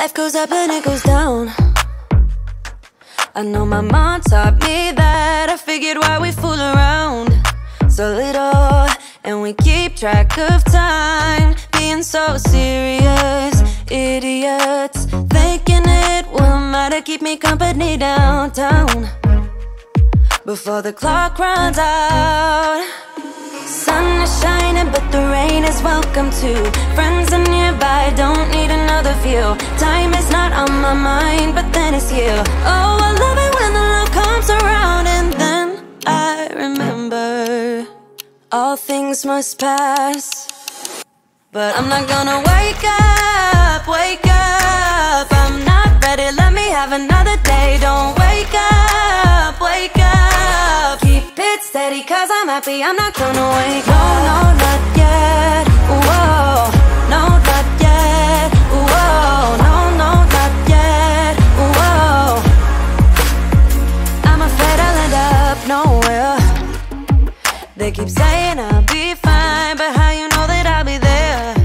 Life goes up and it goes down. I know my mom taught me that. I figured why we fool around so little, and we keep track of time, being so serious. Idiots thinking it will matter, keep me company downtown before the clock runs out. Sun is shining, but the rain is welcome too. Friends are nearby, don't need another view. Time is not on my mind, but then it's you. Oh, I love it when the love comes around, and then I remember all things must pass. But I'm not gonna wake up, wake up. I'm not ready, let me have another day. Don't wake up, wake up. Keep it steady, cause I'm happy, I'm not gonna wake up. No, no, not yet, whoa. No, not yet, whoa. No, no, not yet, whoa. I'm afraid I'll end up nowhere. They keep saying I'll be fine, but how you know that I'll be there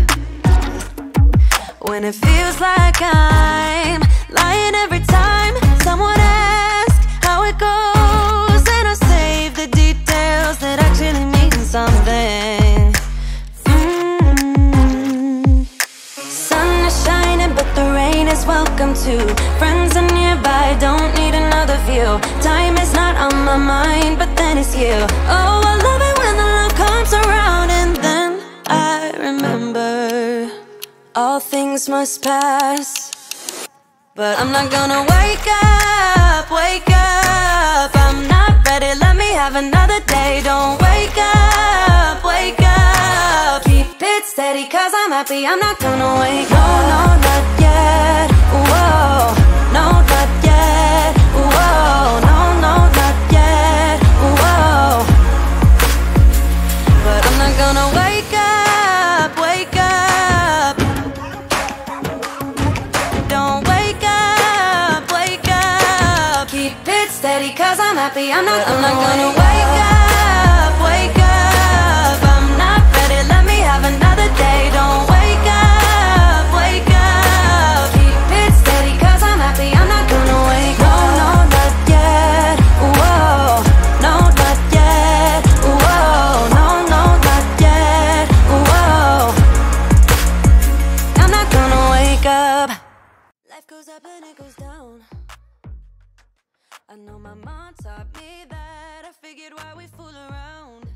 when it feels like I'm lying every time someone asks how it goes, and I save the details that actually mean something. Sun is shining, but the rain is welcome too. Friends are nearby, don't need another view. Time is not on my mind, but then it's you. Oh, I love it when the love comes around, and then I remember all things must pass. But I'm not gonna wake up, wake up. I'm not ready, let me have another day. Don't wake up, wake up. Keep it steady, cause I'm happy, I'm not gonna wake up. No, no, not yet, whoa. No, not yet, whoa. No, no, not yet, whoa. But I'm not gonna wake up, wake up. Don't wake up, wake up. Keep it steady, cause I'm happy, I'm not gonna wake up, wake up. I'm not ready, let me have another day. Don't wake up, wake up. Keep it steady, cause I'm happy, I'm not gonna wake up. No, no, not yet, whoa. No, not yet, whoa. No, no, not yet, whoa. I'm not gonna wake up. Life goes up and it goes down. I know my mom taught me that. I figured why we fool around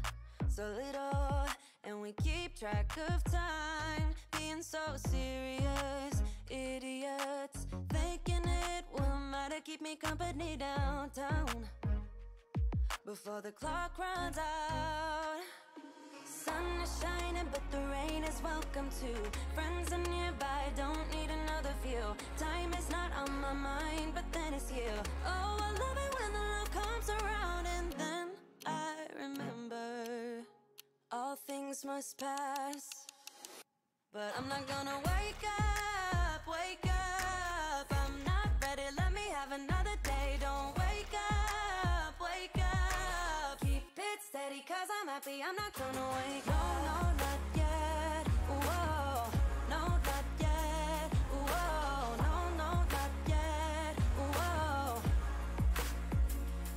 so little, and we keep track of time, being so serious. Idiots thinking it will matter, keep me company downtown before the clock runs out. Sun is shining, but the rain is welcome too. Friends are nearby, don't need another view. Time is not on my mind, but then it's you. Oh, I love it when the love comes around, and then I remember all things must pass. But I'm not gonna wake up, wake up. I'm not ready, let me have another day. Don't wake up, wake up. Keep it steady, cause I'm happy, I'm not gonna wake up. No, no, not yet, whoa. No, not yet, whoa. No, no, not yet, whoa.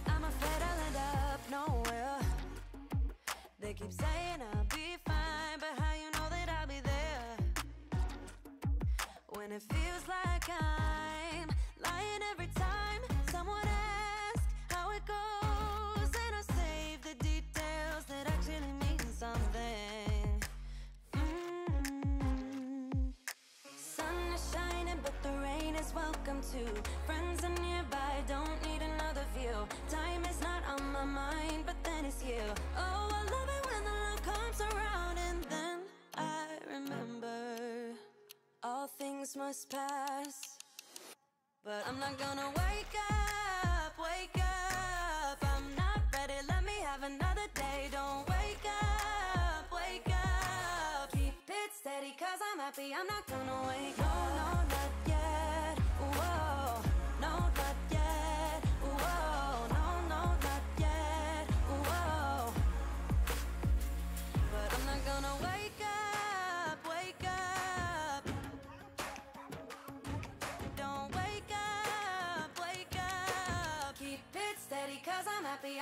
I'm afraid I'll end up nowhere. They keep saying I'll be fine, but how you know that I'll be there when it feels like I'm lying every time someone asks how it goes, and I save the details that actually mean something. Sun is shining, but the rain is welcome too. Friends are nearby, don't need another view. Time is not on my mind, but then it's you. Oh, I love it when the love comes around, and then I remember all things must pass. But I'm not gonna wake up, wake up. I'm not ready, let me have another day. Don't wake up, wake up. Keep it steady, cause I'm happy, I'm not gonna wake up. No, no, not yet, whoa. No, not yet, whoa. No, no, not yet, whoa. But I'm not gonna wake up, wake up.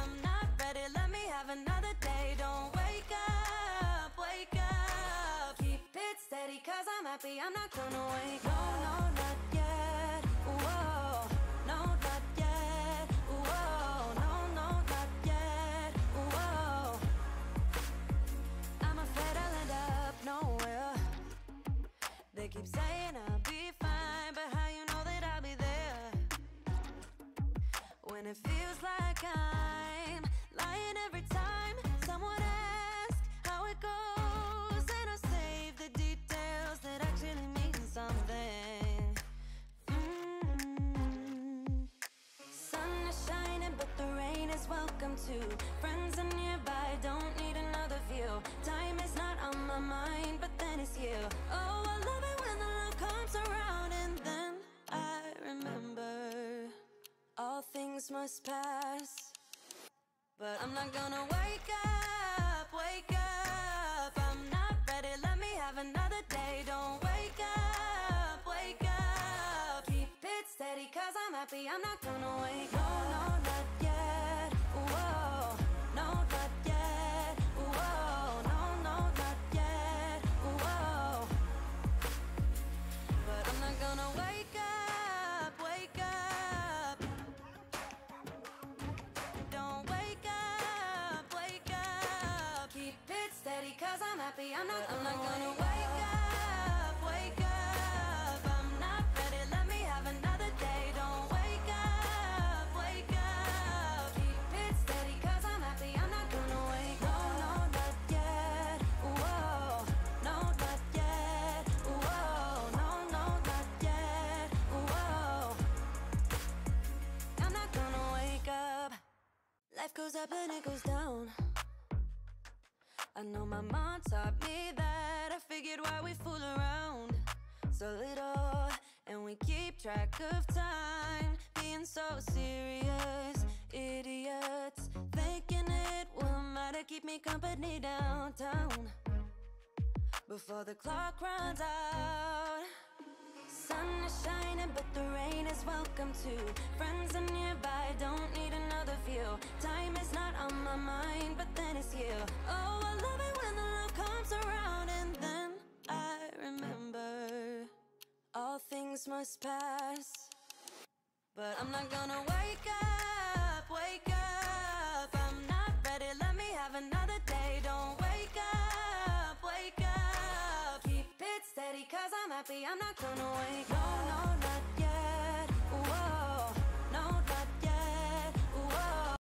I'm not ready, let me have another day. Don't wake up, wake up. Keep it steady, cause I'm happy, I'm not gonna wake up. No, no, not yet, whoa. No, not yet, whoa. No, no, not yet, whoa. I'm afraid I'll end up nowhere. They keep saying I'll be fine, but how you know that I'll be there when it feels like I'm lying every time someone asks how it goes, and I save the details that actually mean something. Sun is shining, but the rain is welcome too. Friends are nearby, don't need another view. Time is not on my mind, but then it's you. Oh, I love it when the love comes around, and then I remember all things must pass. But I'm not gonna wake up, wake up. I'm not gonna wake up. No, not yet. Whoa, no, not yet. Whoa, no, not yet. Whoa. But I'm not gonna wake up, wake up. Don't wake up, wake up. Keep it steady, cause I'm happy. I'm not gonna wake up, wake up. I'm not ready, let me have another day. Don't wake up, wake up. Keep it steady, cause I'm happy. I'm not gonna wake up. No, not yet. Whoa, no, not yet. Whoa, no, not yet. Whoa. I'm not gonna wake up. Life goes up and it goes down. I know my mom taught me that. I figured why we fool around so little, and we keep track of time, being so serious. Idiots, thinking it will matter, keep me company downtown before the clock runs out. Sun is shining, but the rain is welcome too. Friends are nearby, don't need another view. Time is not on my mind, but then it's you. Oh, I love it when the love comes around. And then I remember all things must pass. But I'm not gonna wake up,